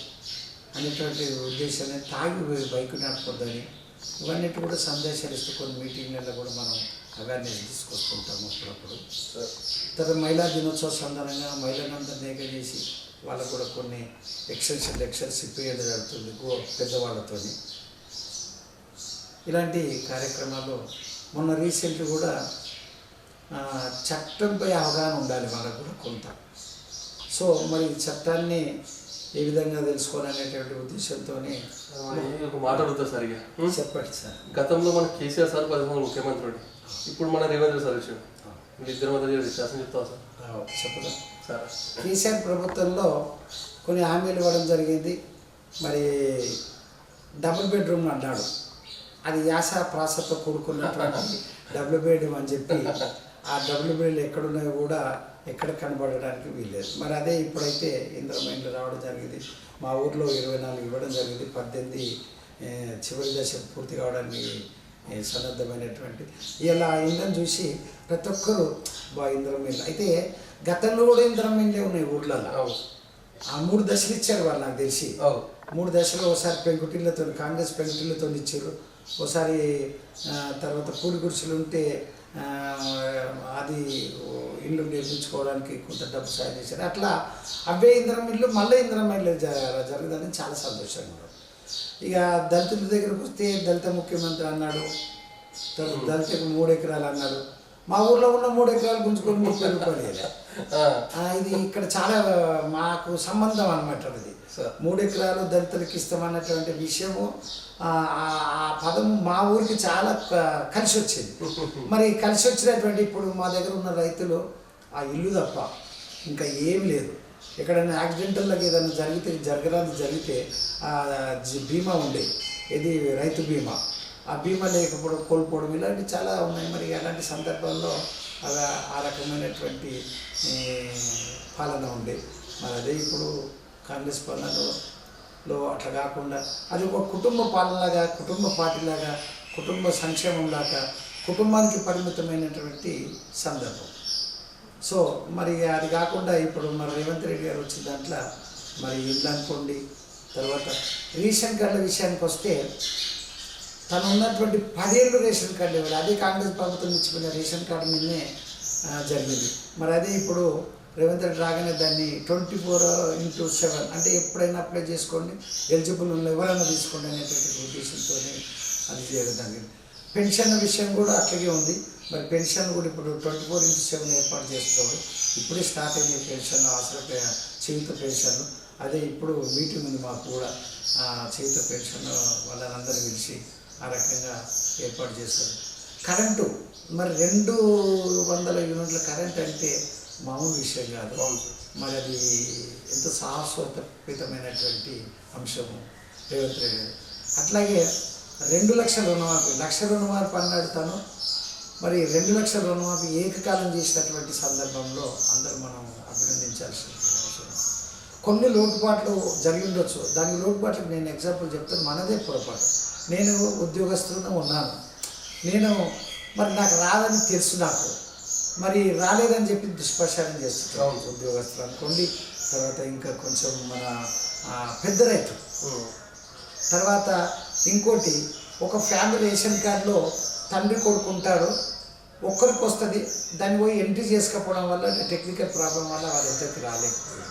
అనేటువంటి ఉద్దేశాన్ని, తాగి బైక్ నడపొద్దని ఇవన్నీ కూడా సందేశాలు ఇస్తూ కొన్ని మీటింగ్లలో కూడా మనం అవేర్నెస్ తీసుకొస్తుంటాము అప్పుడప్పుడు. తర్వాత మహిళా దినోత్సవ సందర్భంగా మహిళలందరినీ ఏక చేసి వాళ్ళకు కూడా కొన్ని లెక్చర్స్ ఇప్పించడం జరుగుతుంది పెద్దవాళ్ళతో. ఇలాంటి కార్యక్రమాలు మొన్న రీసెంట్ కూడా చట్టంపై అవగాహన ఉండాలి వాళ్ళకు కూడా కొంత. సో మరి చట్టాన్ని ఏ విధంగా తెలుసుకోవాలనేటువంటి ఉద్దేశంతో ఒక మాట అడుగుతా సార్. ఇక చెప్పండి సార్. గతంలో మన కేసీఆర్ సార్ 10 ముఖ్యమంత్రి, ఇప్పుడు మన రేవంత్ సార్ వచ్చాడు. వీళ్ళిద్దరి మధ్య వ్యత్యాసం చెప్తావా సార్? చెప్పదా సార్? కేసీఆర్ ప్రభుత్వంలో కొన్ని హామీలు ఇవ్వడం జరిగింది. మరి డబుల్ బెడ్రూమ్ అన్నాడు. అది యాస ప్రాసతో కూడుకున్నటువంటి డబుల్ బెడ్రూమ్ అని చెప్పి ఆ డబుల్ బెడ్లు ఎక్కడున్నాయో కూడా ఎక్కడ కనబడడానికి వీల్లేదు. మరి అదే ఇప్పుడైతే ఇంద్రమైండ్లు రావడం జరిగింది. మా ఊర్లో 24 ఇవ్వడం జరిగింది. 18 చివరి దశ పూర్తి కావడానికి సన్నద్ధమైనటువంటి ఇలా ఇంద్రం చూసి ప్రతి ఒక్కరు ఇంద్రమైండ్లు. అయితే గతంలో కూడా ఇంద్రమైండ్లే ఉన్నాయి ఊర్లలో. ఆ 3 దశలు ఇచ్చారు వాళ్ళు నాకు తెలిసి. 3 దశలు ఒకసారి పెంకుటిళ్ళతో కాంగ్రెస్ పెంకుటిళ్ళతో ఇచ్చారు, ఒకసారి తర్వాత పూడి గుడిసెలు ఉంటే అది ఇల్లు నిర్మించుకోవడానికి కొంత డబ్బు సాయం చేశారు. అట్లా అవే ఇందిరమ్మ ఇల్లు మళ్ళీ ఇందిరమ్మ ఇల్లు జరగదని చాలా సంతోషంగా ఉన్నారు. ఇక దళితుల దగ్గరకు వస్తే దళిత ముఖ్యమంత్రి అన్నాడు, దళితకు 3 ఎకరాలు అన్నాడు. మా ఊర్లో ఉన్న 3 ఎకరాలు గుంజుకొని 30 రూపాయలు. ఇది ఇక్కడ చాలా మాకు సంబంధం అన్నమాట. అది 3 ఎకరాలు దళితులకు ఇస్తామన్నటువంటి విషయము ఆ పదము మా ఊరికి చాలా కలిసి వచ్చింది. మరి కలిసి వచ్చినటువంటి ఇప్పుడు మా దగ్గర ఉన్న రైతులు ఆ ఇల్లు తప్ప ఇంకా ఏమి లేదు. ఎక్కడైనా యాక్సిడెంటల్గా ఏదైనా జరిగితే బీమా ఉండేది, ఇది రైతు బీమా. ఆ బీమా లేకపోవడం, కోల్పోవడం ఇలాంటివి చాలా ఉన్నాయి. మరి అలాంటి సందర్భంలో ఆ రకమైనటువంటి పాలన ఉండేది. మరి అదే ఇప్పుడు కాంగ్రెస్ పాలనలో అట్లా కాకుండా అది ఒక కుటుంబ పాలనలాగా, కుటుంబ పార్టీలాగా, కుటుంబ సంక్షేమంలాగా, కుటుంబానికి పరిమితమైనటువంటి సందర్భం. సో మరి అది కాకుండా ఇప్పుడు మరి రేవంత్ రెడ్డి గారు వచ్చిన దాంట్లో మరి ఇల్లు అనుకోండి, తర్వాత రేషన్ కార్డుల విషయానికి వస్తే తను ఉన్నటువంటి 10 ఏళ్ళు రేషన్ కార్డు ఇవ్వాలి. అదే కాంగ్రెస్ ప్రభుత్వం ఇచ్చిపోయిన రేషన్ కార్డు మీదనే జరిగింది. మరి అదే ఇప్పుడు రేవంత్ రెడ్డి రాగానే దాన్ని 24/7 అంటే ఎప్పుడైనా అప్లై చేసుకోండి, ఎలిజిబుల్ ఉన్న ఎవరైనా తీసుకోండి అనేటువంటి ఉద్దేశంతో అది చేయడం జరిగింది. పెన్షన్ విషయం కూడా అట్లాగే ఉంది. మరి పెన్షన్ కూడా ఇప్పుడు 24/7 ఏర్పాటు చేస్తున్నారు. ఇప్పుడే స్టార్ట్ అయింది పెన్షన్, ఆసరా చేయుత పెన్షన్. అదే ఇప్పుడు మీటింగ్ ఉంది మాకు కూడా, చేయుత పెన్షన్ వాళ్ళందరూ పిలిచి ఆ రకంగా ఏర్పాటు చేస్తారు. కరెంటు మరి 200 యూనిట్ల కరెంట్ అంటే మామూలు విషయం కాదు. మరి అది ఎంత సాహసోపేతమైనటువంటి అంశము రేవంత్ రెడ్డి. అట్లాగే 2 లక్షల రుణమాఫీ, 1,00,000 రుణమాఫీ అన్నాడు తను. మరి 2 లక్షల రుణమాఫీ ఏకకాలం చేసినటువంటి సందర్భంలో అందరూ మనం అభినందించాల్సిన అవసరం. కొన్ని లోటుపాట్లు జరిగి ఉండొచ్చు. దానికి లోటుపాట్లకు నేను ఎగ్జాంపుల్ చెప్తాను. మనదే పొరపాటు. నేను ఉద్యోగస్తులను ఉన్నాను, నేను మరి నాకు రాదని తెలుసు, నాకు మరి రాలేదని చెప్పి దుష్ప్రచారం చేస్తున్నాను. ఉద్యోగస్తులు అనుకోండి, తర్వాత ఇంకా కొంచెం మన పెద్ద రైతు, తర్వాత ఇంకోటి ఒక ఫ్యామిలీ రేషన్ కార్డులో తండ్రి కొడుకుంటాడు, ఒక్కరికి వస్తుంది, దాన్ని పోయి ఎంట్రీ చేసుకపోవడం వల్ల టెక్నికల్ ప్రాబ్లం వల్ల వాళ్ళ ఇద్దరికి రాలేకపోయింది,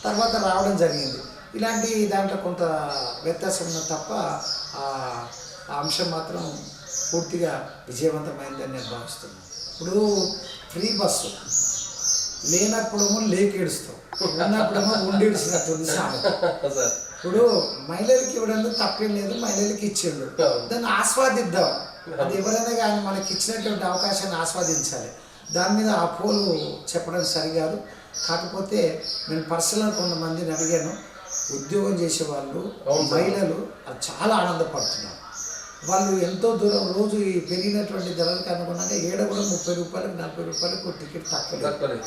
తర్వాత రావడం జరిగింది. ఇలాంటి దాంట్లో కొంత వ్యత్యాసం ఉన్న తప్ప ఆ అంశం మాత్రం పూర్తిగా విజయవంతమైందని నేను భావిస్తున్నాను. ఇప్పుడు ఫ్రీ బస్సు లేనప్పుడేమో లేకేడుస్తాం, ఉన్నప్పుడేమో ఉండేడుస్తున్నట్టుంది సామెత. ఇప్పుడు మహిళలకి ఇవ్వడంలో తప్పేం లేదు, మహిళలకి ఇచ్చేళ్ళు, దాన్ని ఆస్వాదిద్దాం. అది ఎవరైనా కానీ మనకి ఇచ్చినటువంటి అవకాశాన్ని ఆస్వాదించాలి. దాని మీద అపోలు చెప్పడం సరికాదు. కాకపోతే నేను పర్సనల్ కొంతమందిని అడిగాను, ఉద్యోగం చేసేవాళ్ళు మహిళలు అది చాలా ఆనందపడుతున్నారు. వాళ్ళు ఎంతో దూరం రోజు ఈ పెరిగినటువంటి ధరలకు అనుగుణంగా ఏడ కూడా 30 రూపాయలకు 40 రూపాయలకు టికెట్ తక్కువ.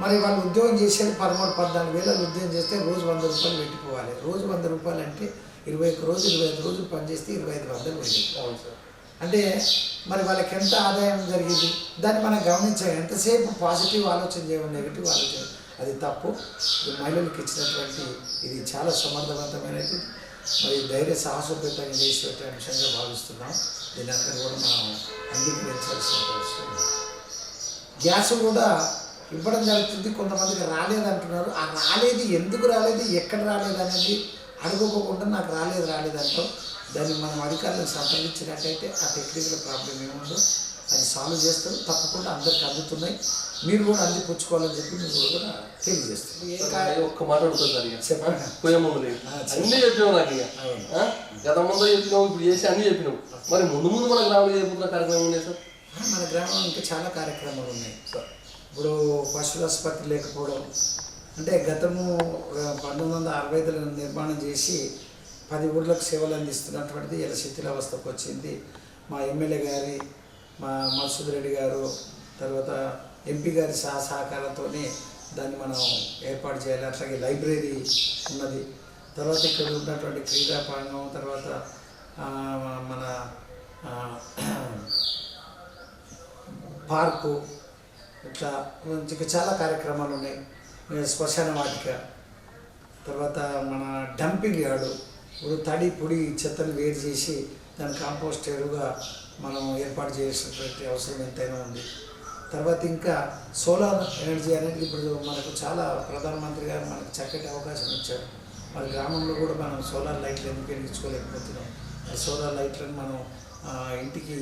మరి వాళ్ళు ఉద్యోగం చేసేది 13-14 వేలు ఉద్యోగం చేస్తే రోజు 100 రూపాయలు పెట్టుకోవాలి. రోజు 100 రూపాయలు అంటే 21 రోజులు 25 రోజులు పనిచేస్తే 2500 వెళ్ళి అంటే మరి వాళ్ళకి ఎంత ఆదాయం జరిగింది దాన్ని మనం గమనించాలి. ఎంతసేపు పాజిటివ్ ఆలోచన చేయడం, నెగిటివ్ ఆలోచన అది తప్పు. మహిళలకు ఇచ్చినటువంటి ఇది చాలా సమర్థవంతమైనది, మరి ధైర్య సాహసోపేతంగా చేసేటువంటి అంశంగా భావిస్తున్నాం. దీని అంతా కూడా మనం అంగీకరించాల్సిన అవసరం. గ్యాస్ కూడా ఇవ్వడం జరుగుతుంది, కొంతమందికి రాలేదంటున్నారు. ఆ రాలేదు ఎందుకు రాలేదు, ఎక్కడ రాలేదు అనేది అడుగుకోకుండా నాకు రాలేదంటాం. దాన్ని మనం అధికారులను సంప్రదించినట్టయితే ఆ టెక్నికల్ ప్రాబ్లం ఏముందో అది సాల్వ్ చేస్తారు. తప్పకుండా అందరికి అందుతున్నాయి, మీరు కూడా అందిపుచ్చుకోవాలని చెప్పి మీరు కూడా తెలియజేస్తారు. ఒక్క మాట అడుగుతుంది సార్, చెప్పండి. అన్నీ చెప్పినావు నాకు. ఇక గత ముందు చెప్పినావు, ఇప్పుడు చేసి అన్నీ చెప్పినావు. మరి ముందు మన గ్రామంలో చేయబోతున్న కార్యక్రమం ఉన్నాయి సార్? మన గ్రామంలో ఇంకా చాలా కార్యక్రమాలు ఉన్నాయి సార్. ఇప్పుడు పశువుల ఆసుపత్రి లేకపోవడం అంటే గతము 1965లో నిర్మాణం చేసి 10 ఊర్లకు సేవలు అందిస్తున్నటువంటిది ఇలా శిథిలావస్థకు వచ్చింది. మా ఎమ్మెల్యే గారి, మా మధుసూదన్ రెడ్డి గారు, తర్వాత ఎంపీ గారి సహకారంతో దాన్ని మనం ఏర్పాటు చేయాలి. అట్లాగే లైబ్రరీ ఉన్నది, తర్వాత ఇక్కడ ఉన్నటువంటి క్రీడా ప్రాంగణం, తర్వాత మన పార్కు, ఇట్లా ఇంకా చాలా కార్యక్రమాలు ఉన్నాయి. శ్మశాన వాటిక, తర్వాత మన డంపింగ్ యార్డు, ఇప్పుడు తడి పొడి చెత్తను వేరు చేసి దాన్ని కాంపోస్ట్ ఎరువుగా మనం ఏర్పాటు చేసేటువంటి అవసరం ఎంతైనా ఉంది. తర్వాత ఇంకా సోలార్ ఎనర్జీ అనేది ఇప్పుడు మనకు చాలా ప్రధానమంత్రి గారు మనకు చక్కటి అవకాశం ఇచ్చారు. మన గ్రామంలో కూడా మనం సోలార్ లైట్లు ఎందుకు వెలిగించుకోలేకపోతున్నాం. ఆ సోలార్ లైట్లను మనం ఇంటికి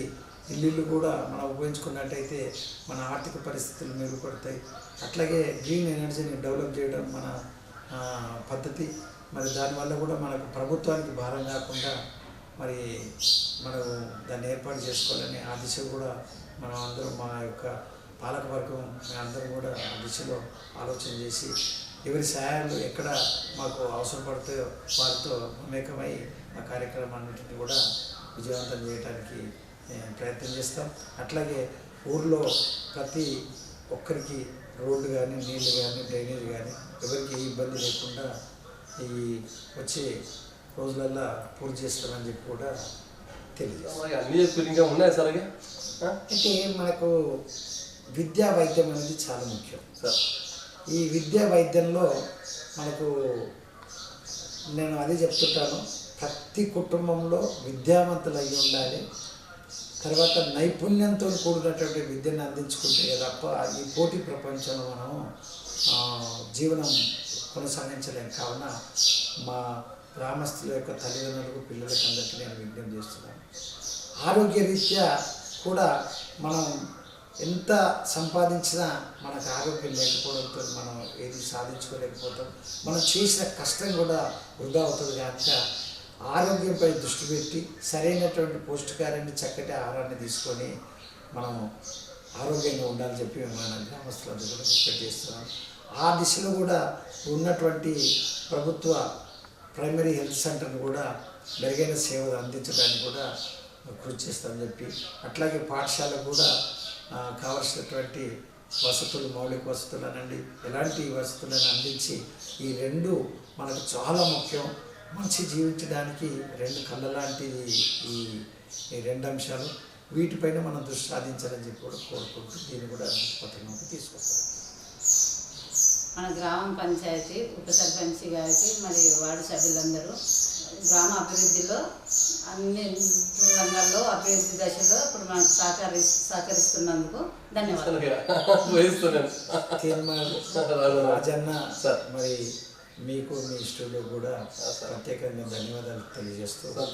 ఇల్లు కూడా మనం ఉపయోగించుకున్నట్టయితే మన ఆర్థిక పరిస్థితులు మెరుగుపడతాయి. అట్లాగే గ్రీన్ ఎనర్జీని డెవలప్ చేయడం మన పద్ధతి. మరి దానివల్ల కూడా మనకు ప్రభుత్వానికి భారం కాకుండా మరి మనం దాన్ని ఏర్పాటు చేసుకోవాలని ఆ దిశ కూడా మనం అందరం మా యొక్క పాలకవర్గం మేమందరం కూడా ఆ దిశలో ఆలోచన చేసి ఎవరి సహాయాలు ఎక్కడ మాకు అవసరం పడతాయో వారితో మమేకమై ఆ కార్యక్రమాన్నింటినీ కూడా విజయవంతం చేయడానికి ప్రయత్నం చేస్తాం. అట్లాగే ఊర్లో ప్రతి ఒక్కరికి రోడ్డు కానీ నీళ్ళు కానీ డ్రైనేజ్ కానీ ఎవరికి ఏ ఇబ్బంది లేకుండా ఈ వచ్చే రోజులల్లో పూర్తి చేస్తామని చెప్పి కూడా తెలియజేస్తాం. అన్నీ ఇంకా ఉన్నాయి సార్. అంటే మనకు విద్యా వైద్యం అనేది చాలా ముఖ్యం సార్. ఈ విద్యా వైద్యంలో మనకు నేను అదే చెప్తుంటాను, ప్రతి కుటుంబంలో విద్యావంతులు అయి ఉండాలి. తర్వాత నైపుణ్యంతో కూడినటువంటి విద్యను అందించుకుంటే తప్ప ఈ పోటీ ప్రపంచంలో మనం జీవనం కొనసాగించలేం. కావున మా గ్రామస్తుల యొక్క తల్లిదండ్రులకు పిల్లలకు అందరికీ నేను విజ్ఞప్తి చేస్తున్నాను. ఆరోగ్యరీత్యా కూడా మనం ఎంత సంపాదించినా మనకు ఆరోగ్యం లేకపోవడంతో మనం ఏది సాధించుకోలేకపోతాం. మనం చేసిన కష్టం కూడా వృధా అవుతుంది. కనుక ఆరోగ్యంపై దృష్టి పెట్టి సరైనటువంటి పౌష్టికారాన్ని చక్కటి ఆహారాన్ని తీసుకొని మనం ఆరోగ్యంగా ఉండాలని చెప్పి మన గ్రామస్తులందరూ కూడా రిక్వెస్ట్ చేస్తున్నాం. ఆ దిశలో కూడా ఉన్నటువంటి ప్రభుత్వ ప్రైమరీ హెల్త్ సెంటర్ను కూడా మెరుగైన సేవలు అందించడానికి కూడా కృషి చేస్తామని చెప్పి, అట్లాగే పాఠశాలకు కూడా కావలసినటువంటి వసతులు, మౌలిక వసతులు అనండి ఎలాంటి వసతులను అందించి ఈ రెండు మనకు చాలా ముఖ్యం. మంచి జీవించడానికి రెండు కళ్ళ లాంటిది ఈ రెండు అంశాలు. వీటిపైన మనం దృష్టి సాధించాలని చెప్పి కూడా కోరుకుంటూ దీన్ని కూడా పట్టణంలోకి తీసుకొస్తాం. మన గ్రామ పంచాయతీ ఉప సర్పంచ్ గారికి మరి వార్డు సభ్యులందరూ గ్రామ అభివృద్ధిలో అన్ని రంగాల్లో అభివృద్ధి దశలో ఇప్పుడు మనకు సహకరిస్తున్నందుకు ధన్యవాదాలు. రాజన్న మరి మీకు మీ స్టూడియో కూడా ప్రత్యేకంగా ధన్యవాదాలు తెలియజేస్తూ